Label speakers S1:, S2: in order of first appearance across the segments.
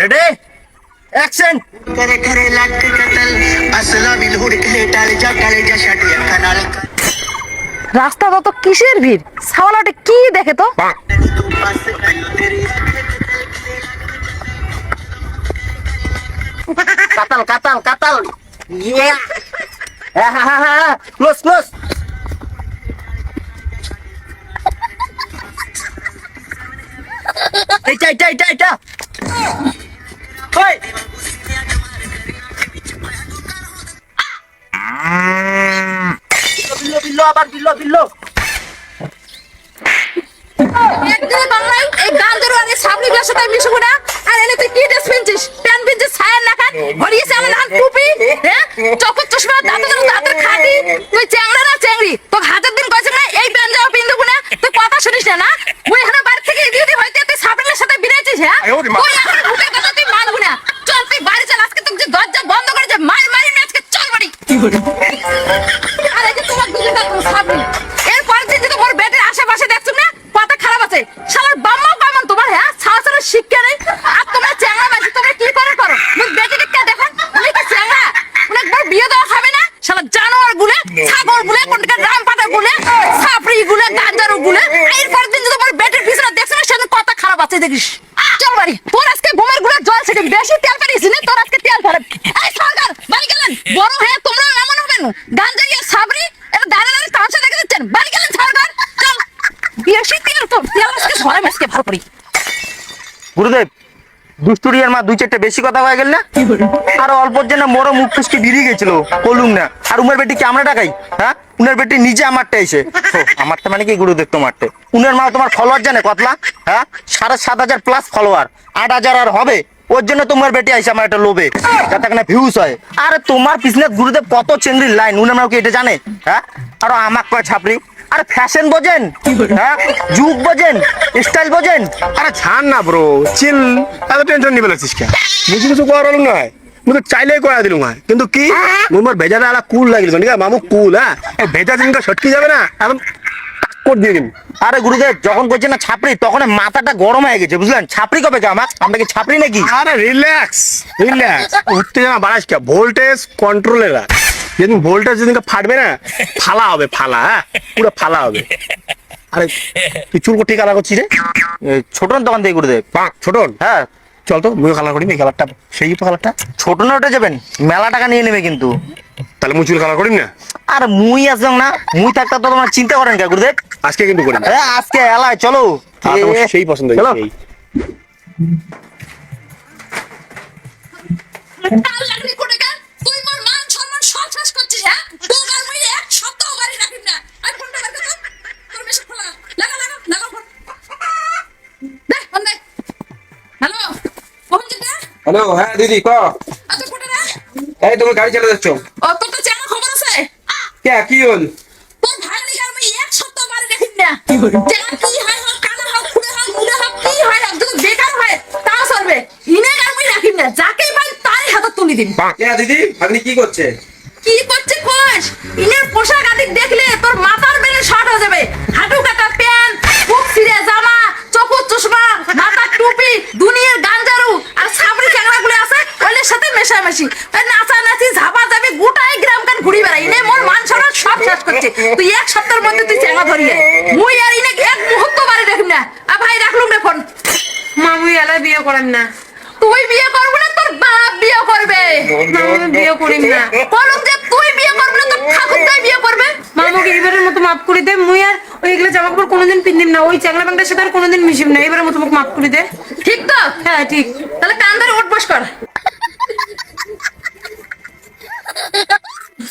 S1: Ready, action.
S2: करे करे luck कतल असला बिल हुड़ के टाले जा शाटिया कनाल
S3: রাস্তা তো কিসের ভিড়, সাওয়ালাটা কি দেখে তো।
S2: तू पास आयो तेरी
S1: কাতাল কাতাল কাতাল, ইয়া, হ্যাঁ, ক্লোজ ক্লোজ। এইটা ওই বিল্লো আবার বিল্লো।
S3: একদিনে বাংলায় এই গান্দারু আর এই সাবলিগুলোর সাথে মিশবো না। আর এনে তুই কি ড্রেস পিনছিস? প্যান্ট পিনছিস ছায়ার না খান, হরিয়েছে আমার নাম টুপি, হ্যাঁ চকর চশমা, দাঁতের খাটি। তুই চ্যাংড়া না চ্যাংড়ি? তোর হাতের দিন কইছে না এই প্যান্ট যাও পিন দেবো না, তুই কথা শুনিস না? ওই এখানে বাড়ি থেকে ইদিউদি হইতে তুই সাবলিগুলোর সাথে বিরাইছিস, হ্যাঁ তুই এখন ভুতে কথা তুই মানবো না। চল তুই বাড়ি চল, আজকে তোকে যে দরজা বন্ধ করে যে মারি না আজকে, চল বাড়ি। আর এই যে তোমার দুজনটা সাবলি, এর পরের দিন যদি মোর বেটের আশেপাশে দেখছো না, কথা খারাপ আছে। শালার বাম্মাও কেমন তোমার, হ্যাঁ ছাড়া শিক্ষা নেই। আর তোমরা চ্যাংড়া মাঝি, তোমরা কি করো মুখ বেটিকে কে দেখেন উনি কি চ্যাংড়া? অনেকবার বিয়ে দেওয়া হবে না? শালা জানোয়ার গুলে, ছাগল গুলে, কোনটা রাম পাটা গুলে, সাপড়ি গুলে, গাঞ্জারু গুলে। এর পরের দিন যদি মোর বেটের পিছনে দেখছো না, সেদিন কথা খারাপ আছে দেখিস। চল বাড়ি, তোর আজকে ঘুমের গুলা জল ছেড়ে বেশি তেল পারিস না, তোর আজকে তেল ফেলে। এই সরকার বাড়ি গেলেন, বড় হয়ে তোমরা এমন হবেন গাঞ্জারি আর সাবরি এটা দাঁড়িয়ে তামাশা দেখে দিচ্ছেন। বাড়ি গেলেন সরকার, চল বেশি তেল তো তেল আজকে সরাই মাসকে ভালো করি।
S1: গুরুদেব, দুষ্টুরিয়ার মা দুই চারটে বেশি কথা হয়ে গেল না? আর অল্পর জন্য মোরো মুখ ফুসকে বেরিয়ে গেছিল, কলুম না। আর উনার বেটি কি আমরা টাকাই? হ্যাঁ, উনার বেটি নিজে আমারটা এসে আমারটা মানে কি গুরুদেব তোমারটা? উনার মা তোমার ফলোয়ার জানে কতলা? হ্যাঁ 7,500 প্লাস ফলোয়ার, 8,000 আর হবে। ওর জন্য তোমার বেটি আইসে আমার একটা লোভে, যাতে এখানে ভিউজ হয়। আরে তোমার পিছনে গুরুদেব কত চেংড়ির লাইন, উনার মা কি এটা জানে? হ্যাঁ, আর আমাক কয় ছাপড়ি। আরে ফ্যাশন বোঝেন, হ্যাঁ যুগ বোঝেন, স্টাইল বোঝেন।
S4: আরে ছাড় না ব্রো, চিল, এত টেনশন নিবে লাগছিস কেন? বুঝি কিছু করার নয়, মুই তো চাইলেই করা দিলুম হয়, কিন্তু কি মোর ভেজাটা আলা কুল লাগিল, ঠিক আছে মামু কুল, হ্যাঁ এই ভেজা জিনিসটা সটকি যাবে না, এখন টাক করে দিয়ে দিন।
S1: আরে গুরুদেব, যখন বলছেন না ছাপড়ি, তখন মাথাটা গরম হয়ে গেছে, বুঝলেন? ছাপড়ি কবে কে আমাক? আমরা কি ছাপড়ি নাকি?
S4: আরে রিল্যাক্স, উত্তেজনা বাড়াস কে, ভোল্টেজ কন্ট্রোলে রাখ। যেদিন ভোল্টেজ যেদিন ফাটবে না, ফালা হবে, ফালা, হ্যাঁ পুরো ফালা হবে। আরে তুই চুল ঠিক কালার করছিস রে?
S1: ছোটন দোকান থেকে গুরুদেব।
S4: ছোটন,
S1: হ্যাঁ
S4: চল তো মুই কালার করি, এই কালারটা সেই তো কালারটা।
S1: ছোট না ওটা যাবেন, মেলা টাকা নিয়ে নেবে কিন্তু।
S4: তাহলে মুই চুল কালার করিম না?
S1: আর মুই আসছ না, মুই থাকতে তো তোমার চিন্তা করেন কে গুরুদেব?
S4: আজকে কিন্তু করি না।
S1: আজকে এলায় চলো।
S4: সেই পছন্দ
S1: চলো।
S4: সেই।
S3: টাল লাগলি কোটে কা? তুই মোর মান সম্মান সব শেষ করছিস, হ্যাঁ তোর মুই এক সপ্তাহ বাড়ি রাখিম না। আর ফোনটা বের কর, তোর মেসেজ খোলা, লাগা ফোন দে, ফোন দে। হ্যালো ফোন দে।
S5: হ্যালো, হ্যাঁ দিদি ক।
S3: আচ্ছা কোটে রে?
S5: এই তুমি গাড়ি চালা যাচ্ছ?
S3: ও তোর তো চেনা খবর আছে?
S5: কে কি হল?
S3: তোর ভাই নিগার মুই এক সপ্তাহ বাড়ি রাখিম না। চেনা কি হয় হোক, কানা হোক, খুড়ে হোক, মুড়ে হোক, কি হয় হোক, যদি বেকার হয় তা চলবে। ইনে আর মুই রাখিম না, যাকেই পাই তারই হাতে তুলি দিন।
S5: কে দিদি, আপনি কি করছে?
S3: কি করছে কোষ? ইনের পোশাক আদি দেখলে তোর মাথার বেলে শর্ট হয়ে যাবে। হাঁটু কাটা প্যান্ট, বুক ছিঁড়ে জামা, চোখের চশমা, মাথার টুপি, দুনিয়ার গাঞ্জারু আর সাবরি চ্যাংড়াগুলো আছে, ওইলের সাথে মেশামেশি। ওই নাচানাচি ঝাপাঝাপি গোটাই গ্রাম কান ঘুরি বেড়াই। ইনে মোর মান সম্মান সব শেষ করছে। তুই এক সপ্তাহের মধ্যে তুই চ্যাংড়া ধরিয়ে মুই আর ইনে এক মুহূর্ত বাড়ি রাখিম না। আর ভাই রাখলুম রে ফোন।
S6: মামু এলা বিয়ে করেন না।
S3: তুই বিয়ে করবি না, তোর বাপ বিয়ে করবে।
S6: মামু বিয়ে করিম না।
S3: বলুন যে তুই বিয়ে করবি না, তোর ঠাকুরদাই বিয়ে করবে।
S6: মামুকে এবারের মতো মাফ করে দে। মুই আর ওইগুলো জামা কাপড় কোনোদিন পিন্দিম না। ওই চ্যাংলা ব্যাংটার সাথে আর কোনোদিন মিশিম না। এবারের মতো মাফ করে দে।
S3: ঠিক তো?
S6: হ্যাঁ ঠিক।
S3: তাহলে কান ধরে উঠ বস কর।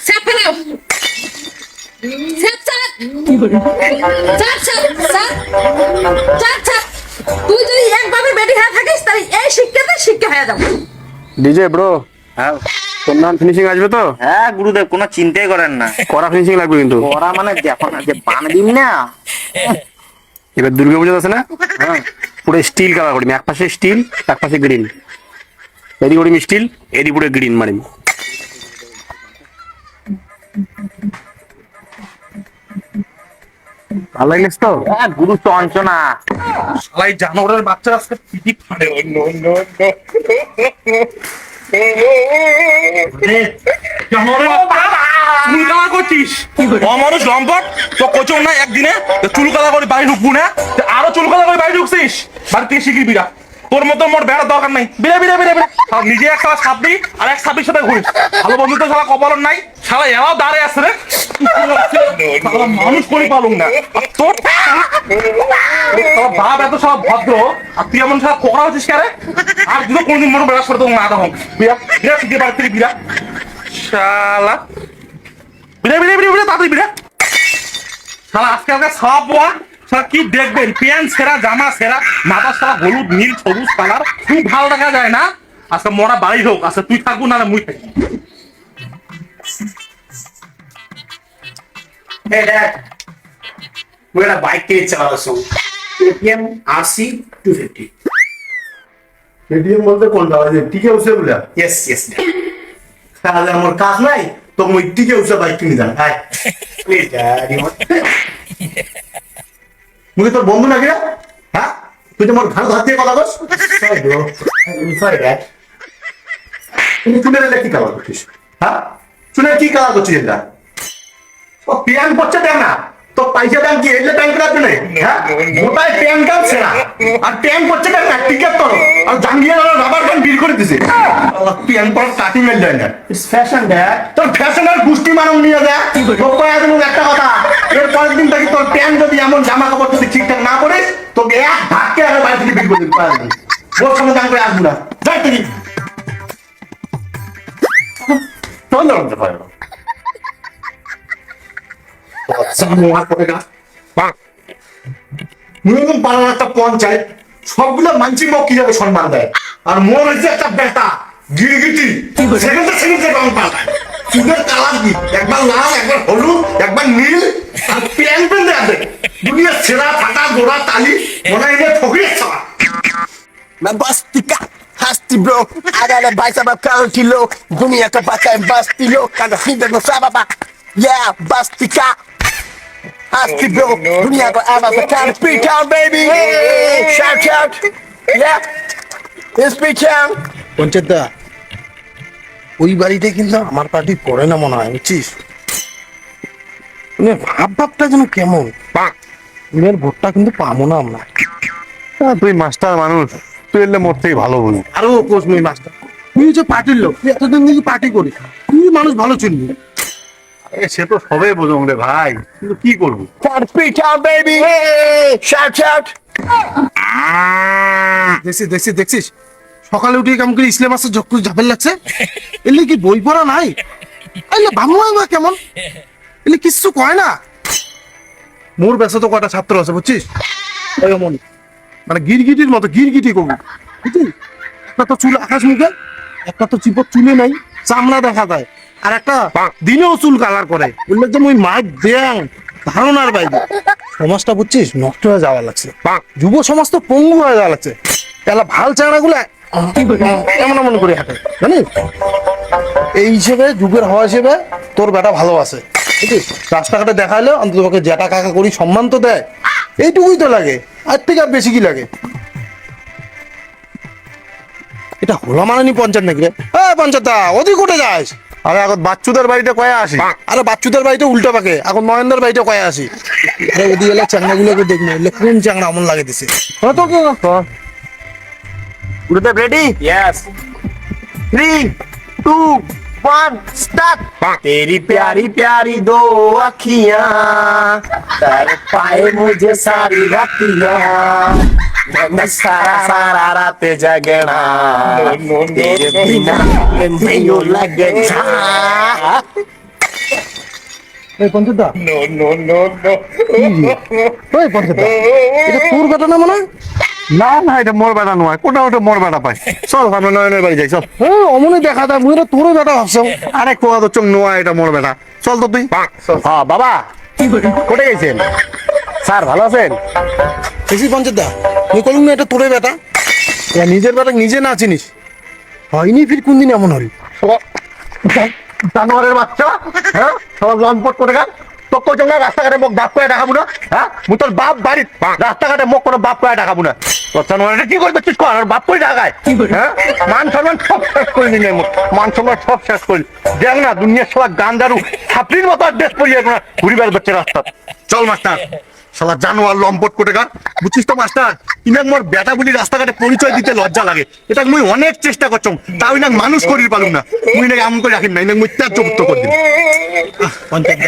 S3: চাপ ফেলাও। চাপ চাপ। চাপ চাপ চাপ। চাপ চাপ। তুই যদি একভাবে বেটি হয়ে থাকিস তাহলে এই শিক্ষা হয়ে যাবো।
S4: ডিজে ব্রো,
S1: হ্যাঁ
S4: তোর নাম ফিনিশিং আসবে তো?
S1: হ্যাঁ গুরুদেব, কোনো চিন্তাই করেন না।
S4: কড়া ফিনিশিং লাগবে কিন্তু।
S1: ওরা মানে দেখো না যে বান দিন না।
S4: এবার দুর্গা পুজো আছে না,
S1: হ্যাঁ
S4: পুরো স্টিল কালার করিম, এক পাশে স্টিল এক পাশে গ্রিন, এদিকে করিম স্টিল এদিকে পুরো গ্রিন মারিম। ভালো লাগলিস তো?
S1: গুরু চঞ্চনা।
S4: শালাই জানোয়ারের বাচ্চা আজকে পিটি ফাড়ে। জানোয়ারের বাচ্চা, চুল কালা করছিস? অমানুষ লম্পট, তো কোচং না একদিনে চুল কালা করে বাড়ি ঢুকবো না, আরো চুল কালা করে বাড়ি ঢুকছিস, বাড়ি থেকে শিখবি বিরা। তোর মতো মোট বেড়ার দরকার নাই, বিরা বিরা বিরা বিরা। নিজে এক সালা ছাপবি আর এক ছাব্বির সাথে ঘুরিস। ভালো বন্ধু তো সালা কপালন নাই, সালা এরাও দাঁড়িয়ে আছে রে। শালা মানুষ করে পালুম না। আর তোর বাপ এত সব ভদ্র, আর তুই এমন সব খোকরা হচ্ছিস কে রে? আর দুটো কোনদিন মনে বেড়াস করে তোর না তখন বিরা বিরা শিখে বাড়ি থেকে বিরা। শালা বিরা বিরা বিরা বিরা তাড়াতাড়ি বিরা। শালা আজকালকে সব বোয়া শালা কি দেখবেন, প্যান্ট সেরা, জামা সেরা, মাথা সারা হলুদ নীল সবুজ কালার, খুব ভালো দেখা যায় না। আজকে মোরা বাড়ি হোক, আচ্ছা তুই থাকবো না মুই থাকি।
S7: Hey Dad, we're gonna bike kids also. KTM RC 250.
S4: ATM বলতে কোনটা? ওই যে টিকে উঠে বলে?
S7: Yes, yes, Dad.
S4: তাহলে আমার কাজ নাই তো, মুই টিকে উঠে বাইক কিনে যান। Hi
S7: Please, Dad, you want?
S4: মুই তোর বন্ধু নাকি রে? হ্যাঁ, তুই তো মোর ঘাড় হাত দিয়ে কথা বস।
S7: Sorry, bro. I'm sorry, Dad.
S4: তুমি চুলের এলে কি কালার করছিস? হ্যাঁ, চুলের কি কালার করছিস এটা? ও প্যান করছে দেখ না, তো পয়সা দেন কি এলে প্যান করার জন্য? হ্যাঁ, মোটাই প্যান কার্ড সেরা, আর প্যান করছে দেখ না টিকেট তো, আর জাঙ্গিয়ে রাবার ব্যান্ড বিল করে দিছে। প্যান পর কাটিং এর যায় না।
S7: It's fashion, Dad.
S4: তোর ফ্যাশনের গুষ্টি মানুষ নিয়ে যায়। তোর কয়া দেবো একটা কথা, এর পরের দিন থেকে তোর প্যান যদি এমন জামা কাপড় যদি ঠিকঠাক না পরিস, তোকে এক ধাক্কে আগে বাড়ি থেকে বিল করে দিবি। ওর সঙ্গে দাম করে আসবো না, যাই তুই। চল না পারে না। পাড়ার একটা পঞ্চায়েত, সবগুলো মানছি মুখ কি যাবে সম্মান দেয়, আর মোর হচ্ছে একটা বেটা গিরগিটি, সেকেন্ডে সেকেন্ডে রং পাল্টায়। চুলের কালার কি একবার লাল, একবার হলুদ, একবার নীল, আর প্যান্ট পেন্টে আছে দুনিয়া ছেঁড়া ফাটা গোড়া তালি, মনে হয় এটা ঠকিয়ে ছাড়া।
S8: मैं बस्तिका हस्ती ब्रो आगाले भाइ सब किलो दुनिया का बच्चा बस्ती लो कांदा हिंदे को साबा या बस्तिका हस्ती ब्रो दुनिया को आमा का कान Speed Town baby shout out या স্পিড টাউন।
S9: পঞ্চায়েত ওই বাড়িতে কিন্তু আমার পার্টি করে না মনে হয়, বুঝছিস? মানে ভাবটা যেন কেমন, এর ভোটটা কিন্তু পাবো না আমরা।
S4: তুই মাস্টার মানুষ, তুই এলে মোর থেকে ভালো বলি।
S9: আরো কোচ নই মাস্টার, তুই হচ্ছে পার্টির লোক, তুই এতদিন থেকে পার্টি করিস, তুই মানুষ ভালো চিনবি।
S4: সে তো সবে বোঝং রে ভাই, কিন্তু কি করবো?
S8: Can speed town baby shout out.
S9: দেখছিস দেখছিস দেখছিস, সকালে উঠে কেমন করে ইসলাম আসছে ঝক্কু ঝাপেল লাগছে। এলে কি বই পড়া নাই? এলে বামুয়াই বা কেমন, এলে কিচ্ছু কয় না। মোর বেসে তো কয়টা ছাত্র আছে বুঝছিস, ওই মন মানে গিরগিটির মতো গিরগিটি কবি, বুঝছিস? একটা তো চুল আকাশ মুখে, একটা তো চিপট চুলে নাই, চামড়া দেখা যায়, আর একটা দিনেও চুল কালার করে। বললে যে ওই মাইক দেয় ধারণার বাইরে। সমাজটা বুঝছিস নষ্ট হয়ে যাওয়া লাগছে, যুব সমাজ তো পঙ্গু হয়ে যাওয়া লাগছে। এলা ভাল চাংড়া গুলা এমন এমন করে হাঁটে জানিস। এই হিসেবে যুগের হওয়া হিসেবে তোর বেটা ভালো আছে, বুঝছিস? রাস্তাঘাটে দেখাইলে অন্তত তোকে জ্যাঠা কাকা করি সম্মান তো দেয়, এইটুকুই তো লাগে, আর থেকে আর বেশি কি লাগে? এটা হলো মানানি পঞ্চায়েত নাকি রে? পঞ্চায়েত ওদিক উঠে যাস।
S4: আরে এখন বাচ্চুদের বাড়িতে কয়ে আসি।
S9: আরে বাচ্চুদের বাড়িতে উল্টো পাকে, এখন নয়নদের বাড়িতে কয়ে আসি। আরে ওদিকে এলে চ্যাংড়া গুলোকে দেখবো, এলে কোন চ্যাংড়া এমন লাগে দিছে। তো কি
S1: গুরুদেব রেডি?
S7: Yes.
S1: 3, 2, 1 স্টার্ট।
S8: तेरी प्यारी प्यारी दो अखियां तर पाए मुझे सारी रातियां मैं सारा सारा रात जगना तेरे बिना मैं यूं लग जा।
S9: এই পঞ্চায়েত ওই পঞ্চায়েত, এটা তোর বেটা না মনে হয়?
S4: না না, এটা মোর বেটা নয়, কোটা ওটা মোর বেটা পাই। চল আমরা নয়নের বাড়ি যাই, চল।
S9: হ্যাঁ অমনি দেখা যায়, মুই তোর বেটা ভাবছো।
S4: আরে কোয়া তো চোখ নোয়া, এটা মোর বেটা। চল তো তুই।
S8: হ্যাঁ বাবা কোথায় গেছেন স্যার, ভালো আছেন?
S9: দেখি পঞ্চায়েত তুই কলুম না এটা তোরে বেটা, এরা নিজের বেটা নিজে না চিনিস, হয়নি ফির কোন দিন এমন হল?
S4: জানোয়ারের বাচ্চা, হ্যাঁ সব লম্পট করে গেল। তো মোক কইছ না রাস্তাঘাটে মোক বাপ করে দেখাবো না হ্যাঁ মুই তোর বাপ বাড়ি রাস্তাঘাটে মোক কোনো বাপ করে দেখাবো না তোর জানোয়ারটা কি করবে তুই কর আর বাপ করে দেখায় হ্যাঁ মান সম্মান সব শেষ করে নিলে মোক মান সম্মান সব শেষ করে দেখ না দুনিয়ার সবাই গান্দারু ছাপড়ির মতো আর দেশ পড়িয়ে না ঘুরি বেড়াচ্ছে রাস্তা চল মাস্টার শালা জানোয়ার লম্পট কোটেকার বুঝছিস তো মাস্টার ইনাক মোর বেটা বলি রাস্তাঘাটে পরিচয় দিতে লজ্জা লাগে এটা মুই অনেক চেষ্টা করছম তাও ইনাক মানুষ করির পালুম না মুই নাকি এমন করে রাখিম না ইনাক মুই ত্যায্য করে দিম
S9: পঞ্চায়েত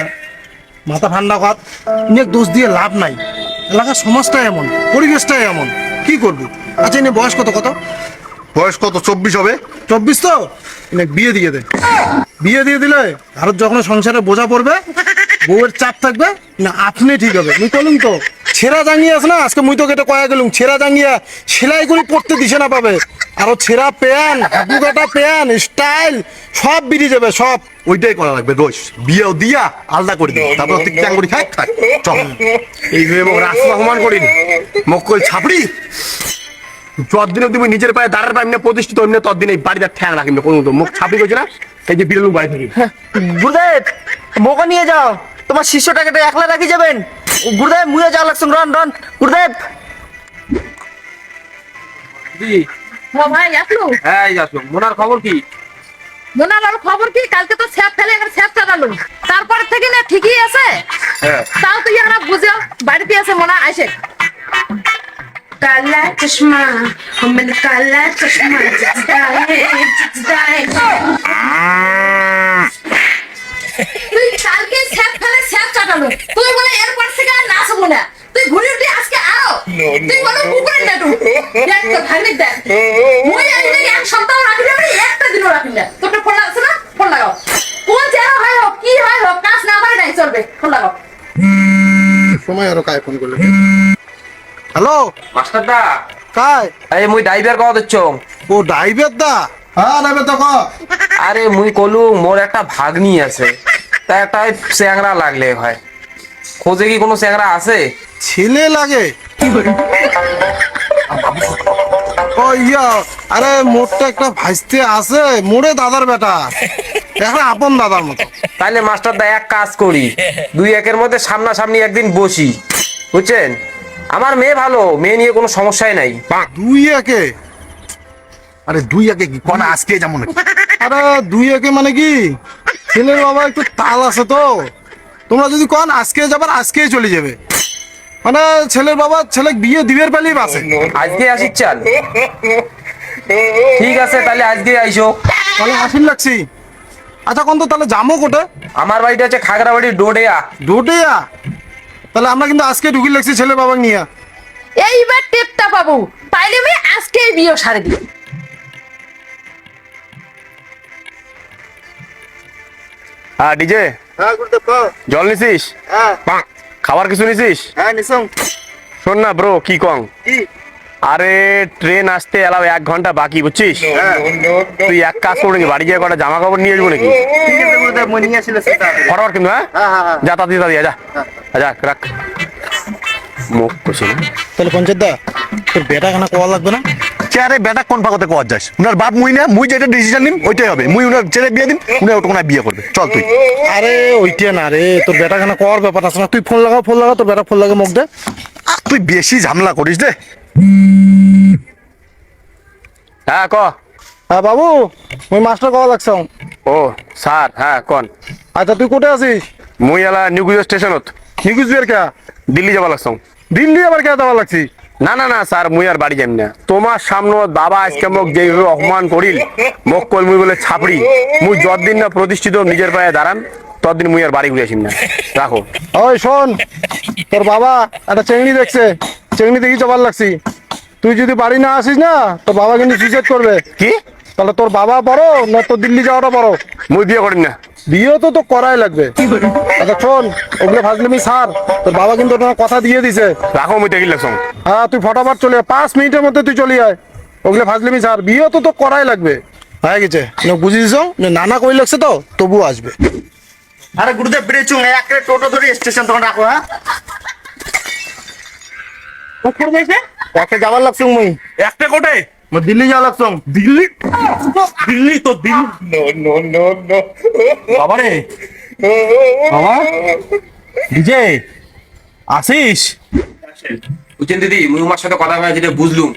S9: মাথা ঠান্ডা কর, ইনেক দোষ দিয়ে লাভ নাই। এলাকার সমাজটাই এমন, পরিবেশটাই এমন, কি করবি? আচ্ছা ইনে বয়স কত কত?
S4: বয়স কত 24 হবে
S9: 24 তো? ইনে বিয়ে দিয়ে দে। বিয়ে দিয়ে দিলে ভারত যখন সংসারে বোঝা পড়বে, বউয়ের চাপ থাকবে না, আপনি ঠিক হবে। মুই বলুন তো ছেঁড়া জাঙ্গিয়া আছে না, আজকে মুই তো কেটে কয়া গেলুম ছেঁড়া জাঙ্গিয়া সেলাই করে পড়তে দিছে না পাবে, আরো ছেঁড়া প্যান, হাবু কাটা প্যান, স্টাইল সব বেরিয়ে যাবে সব।
S4: ওইটাই করা লাগবে রোজ বিয়েও দিয়া আলাদা করে দিই তারপর তুই ট্যাং করে খাই খাই চল এই ভেবে মোক রাস্তা অপমান করিনি মোক কই ছাপড়ি যতদিন তুমি নিজের পায়ে দাঁড়ার পাইম না প্রতিষ্ঠিত হইম না ততদিন এই বাড়িতে ঠ্যাং রাখিম না কোনো মুখ ছাপড়ি কইছে না এই যে বিরলু বাড়ি থেকে
S1: গুরুদেব মোকে নিয়ে যাও, তোমার শিষ্যটাকে তো একলা রাখি যাবেন। গুরুদেব মুয়ে যাওয়া লাগছে, রন রন গুরুদেব।
S5: দিদি
S3: ভাই আসলো
S5: হ্যাঁ এই আসো মোনার খবর কি?
S3: মোনার আর খবর কি? কালকে তো স্যাপ ফেলে এখানে স্যাপ চালালো, তারপর থেকে না ঠিকই আছে। তাও তো ইয়ারা বুঝো বাড়িতে আছে মোনা আসে।
S6: काला चश्मा मैंने काला चश्मा जिसका है
S3: তুই কালকে স্যাপ ফেলে স্যাপ চালালো, তুই বলে এরপর থেকে আর নাচবো না, তুই ঘুরে উঠে আজকে আও, তুই বলে কুকুরের নাটু দেখ তো ভাঙি দেখ। মই আজ থেকে এক সপ্তাহ রাখি না, একটা দিনও রাখি না। তোর ফোন আছে না, ফোন লাগাও। কোন চেহারা হয় হোক কি হয় হোক, কাজ না করে নাই চলবে, ফোন লাগাও।
S9: সময় আরো কায় ফোন করলে। হ্যালো
S5: মাস্টার দা
S9: কায়?
S5: আরে মুই ড্রাইভার কথা দিচ্ছ।
S9: ও ড্রাইভার দা? হ্যাঁ ড্রাইভার তো ক।
S5: আরে মুই কলু মোর একটা ভাগ্নি আছে, তা একটা চ্যাংরা লাগলে হয়, খোঁজে কি কোনো চ্যাংরা আছে?
S9: ছেলে লাগে? ও ইয়া, আরে মোরটা একটা ভাইস্তে আছে, মোরে দাদার বেটা, এখন আপন দাদার মতো।
S5: তাইলে মাস্টার দা এক কাজ করি, 2-1 মধ্যে সামনাসামনি একদিন বসি, বুঝছেন? আমার মেয়ে ভালো, মেয়ে নিয়ে কোনো সমস্যাই নাই।
S9: 2-1?
S4: আরে 2-1 কি কোন আজকে যেমন
S9: আরে 2-1 মানে কি? ছেলের বাবা একটু তাল আছে তো, তোমরা যদি কন আজকে যাবার আজকেই চলে যাবে, মানে ছেলের বাবা ছেলে বিয়ে দিবের পেলেই বাসে।
S5: আজকে আসিস চাল, ঠিক আছে তাহলে আজকে আইসো।
S9: তাহলে আসিন লাগছি। আচ্ছা কোন তো তাহলে যাবো কোটে?
S5: আমার বাড়িটা হচ্ছে খাগড়াবাড়ি ডোডেয়া।
S9: ডোডেয়া? তাহলে আমরা কিন্তু আজকে ঢুকি লাগছি ছেলে বাবা নিয়ে।
S3: এইবার টেপটা পাবো, তাইলে আমি আজকেই বিয়ে সারে দিই।
S4: হ্যাঁ ডিজে
S1: হ্যাঁ গুরুদেব
S4: জল নিছিস?
S1: হ্যাঁ
S4: খাবার কিছু নিছিস?
S1: হ্যাঁ নিসং।
S4: শোন না ব্রো কি কং,
S1: কি?
S4: আরে ট্রেন আসতে এলাও 1 ঘন্টা বাকি বুঝছিস? তুই এক কাজ করবি নাকি, বাড়ি গিয়ে কটা জামা কাপড় নিয়ে আসবো নাকি?
S1: ঠিক আছে গুরুদেব, মই নিয়ে আসলে সেটা।
S4: ফটাফট কিন্তু হ্যাঁ
S1: হ্যাঁ হ্যাঁ হ্যাঁ।
S4: যা তাড়াতাড়ি তাড়াতাড়ি যা যা রাখ মুখ করছি না।
S9: তাহলে পঞ্চায়েত দা তোর বেটা খানা কোয়া লাগবে না?
S4: চেয়ারে বেটা কোন ভাগতে কোয়া যাস, উনার বাপ মুই না, মুই যেটা ডিসিশন নিম ওইটাই হবে, মুই উনার ছেলে বিয়ে দিন, উনি ওটা বিয়ে করবে, চল তুই।
S9: আরে ওইটা না রে, তোর বেটা খানা কোয়ার ব্যাপার আছে না, তুই ফোন লাগা তোর বেটা ফোন লাগে মুখ দে।
S4: তুই বেশি ঝামেলা করিস রে। হ্যাঁ ক।
S9: হ্যাঁ বাবু, মুই মাস্টার কোয়া লাগছ।
S4: ও স্যার হ্যাঁ কোন।
S9: আচ্ছা তুই কোথায় আছিস?
S4: মুই এলা নিউগুজ স্টেশনত।
S9: নিকুজ বিয়ের কে?
S4: দিল্লি যাবা লাগছ।
S9: দিল্লি আবার কে যাওয়া লাগছি?
S4: না না না স্যার মুই আর বাড়ি যাই না, তোমার সামনে বাবা আজকে মোক যেভাবে অপমান করিল, মোক কল মুই বলে ছাপড়ি, মুই যতদিন না প্রতিষ্ঠিত নিজের পায়ে দাঁড়ান ততদিন মুই আর বাড়ি ঘুরে আসিম না, রাখো।
S9: ওই শোন, তোর বাবা একটা চেংড়ি দেখছে, চেংড়ি দেখি চবার লাগছি, তুই যদি বাড়ি না আসিস না তোর বাবা কিন্তু সুইসাইড করবে।
S4: কি?
S9: তাহলে তোর বাবা বড় না তোর দিল্লি যাওয়াটা বড়?
S4: মুই বিয়ে করিম না।
S9: বিয়ে তো করাই লাগবে। আচ্ছা শোন, ওগুলো ফাজলিমি স্যার, তোর বাবা কিন্তু তোমার কথা দিয়ে দিছে।
S4: রাখো মুই দেখি লাগছ।
S9: হ্যাঁ তুই ফটাফট চলে আয়, 5 মিনিটের মধ্যে তুই চলে আয়। ওগুলো ফাজলিমি স্যার, বিয়ে তো করাই লাগবে। হয়ে গেছে বুঝি দিছ, নানা কই লাগছে তো তবু আসবে।
S1: আরে গুরুদেব বেরেছুং, একটা টোটো ধরে স্টেশন তখন রাখো। হ্যাঁ কোথায় যাইছে? একটা যাবার লাগছে মুই।
S4: একটা কোটে
S1: মই দিল্লি যাওয়া লাগছে।
S4: দিল্লি? দিল্লি তো দিল্লি? বাবা রে বাবা ডিজে আসিস?
S5: বুঝছেন দিদি, মুই উমার সাথে কথা বলে যেটা বুঝলুম,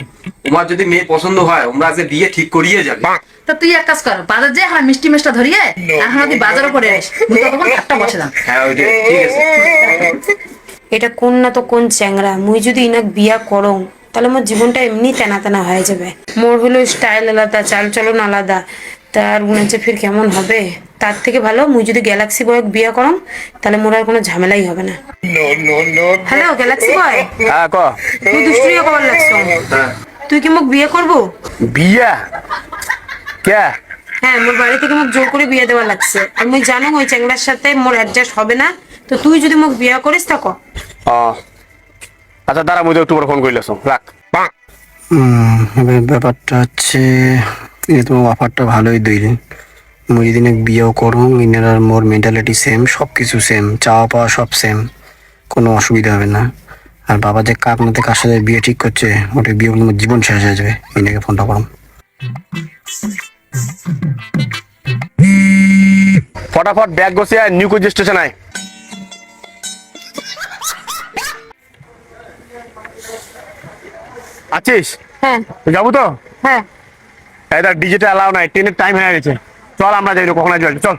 S5: উমার যদি মেয়ে পছন্দ হয় আমরা আজকে বিয়ে ঠিক করিয়ে যাবে।
S3: তা তুই এক কাজ কর, বাজার যে আমার মিষ্টি মেশটা ধরিয়ে এখন তুই বাজারও করে আনিস, মুই ততক্ষণ একটা বসে দাম।
S5: হ্যাঁ ওইটাই ঠিক আছে।
S6: এটা কোন না তো কোন চ্যাংরা, মুই যদি ইনাক বিয়া করং তাহলে মোর জীবনটা এমনি তেনা তেনা হয়ে যাবে। মোর হলো স্টাইল আলাদা, চাল চলন আলাদা, তার গুণেছে ফির কেমন হবে। তার থেকে ভালো মুই যদি গ্যালাক্সি বয় বিয়া করং তাহলে মোর আর কোনো ঝামেলাই হবে না। হ্যালো গ্যালাক্সি বয়,
S4: হ্যাঁ ক।
S6: তুই দুষ্টুরিয়া কবার লাগছ? তুই কি মোক বিয়ে করবো?
S4: বিয়া কে?
S6: হ্যাঁ, মোর বাড়ি থেকে মোক জোর করে বিয়ে দেওয়া লাগছে, আর মুই জানো ওই চ্যাংড়ার সাথে মোর অ্যাডজাস্ট হবে না। তো তুই যদি মোক বিয়ে করিস তা ক।
S4: আচ্ছা দাঁড়া, মুই একটু পরে ফোন করিলাম, রাখ।
S10: এবার ব্যাপারটা হচ্ছে এই তোমার অফারটা ভালোই দিলেন। মুই যদি বিয়েও করুন, ইনার আর মোর মেন্টালিটি সেম, সব কিছু সেম, চাওয়া পাওয়া সব সেম, কোনো অসুবিধা হবে না। আর বাবা যে কার মধ্যে কার সাথে বিয়ে ঠিক করছে, ওটা বিয়ে করলে মোর জীবন শেষ হয়ে যাবে। ইনাকে ফোনটা করুন।
S4: ফটাফট ব্যাগ গোছিয়ে নিউ কোচ স্টেশন আয়। আছিস?
S6: হ্যাঁ
S4: যাবো তো?
S6: হ্যাঁ।
S4: এটা ডিজিটাল অ্যালাউ নাই, ট্রেনের টাইম হয়ে গেছে, চল আমরা যাই, কখন আসবে চল।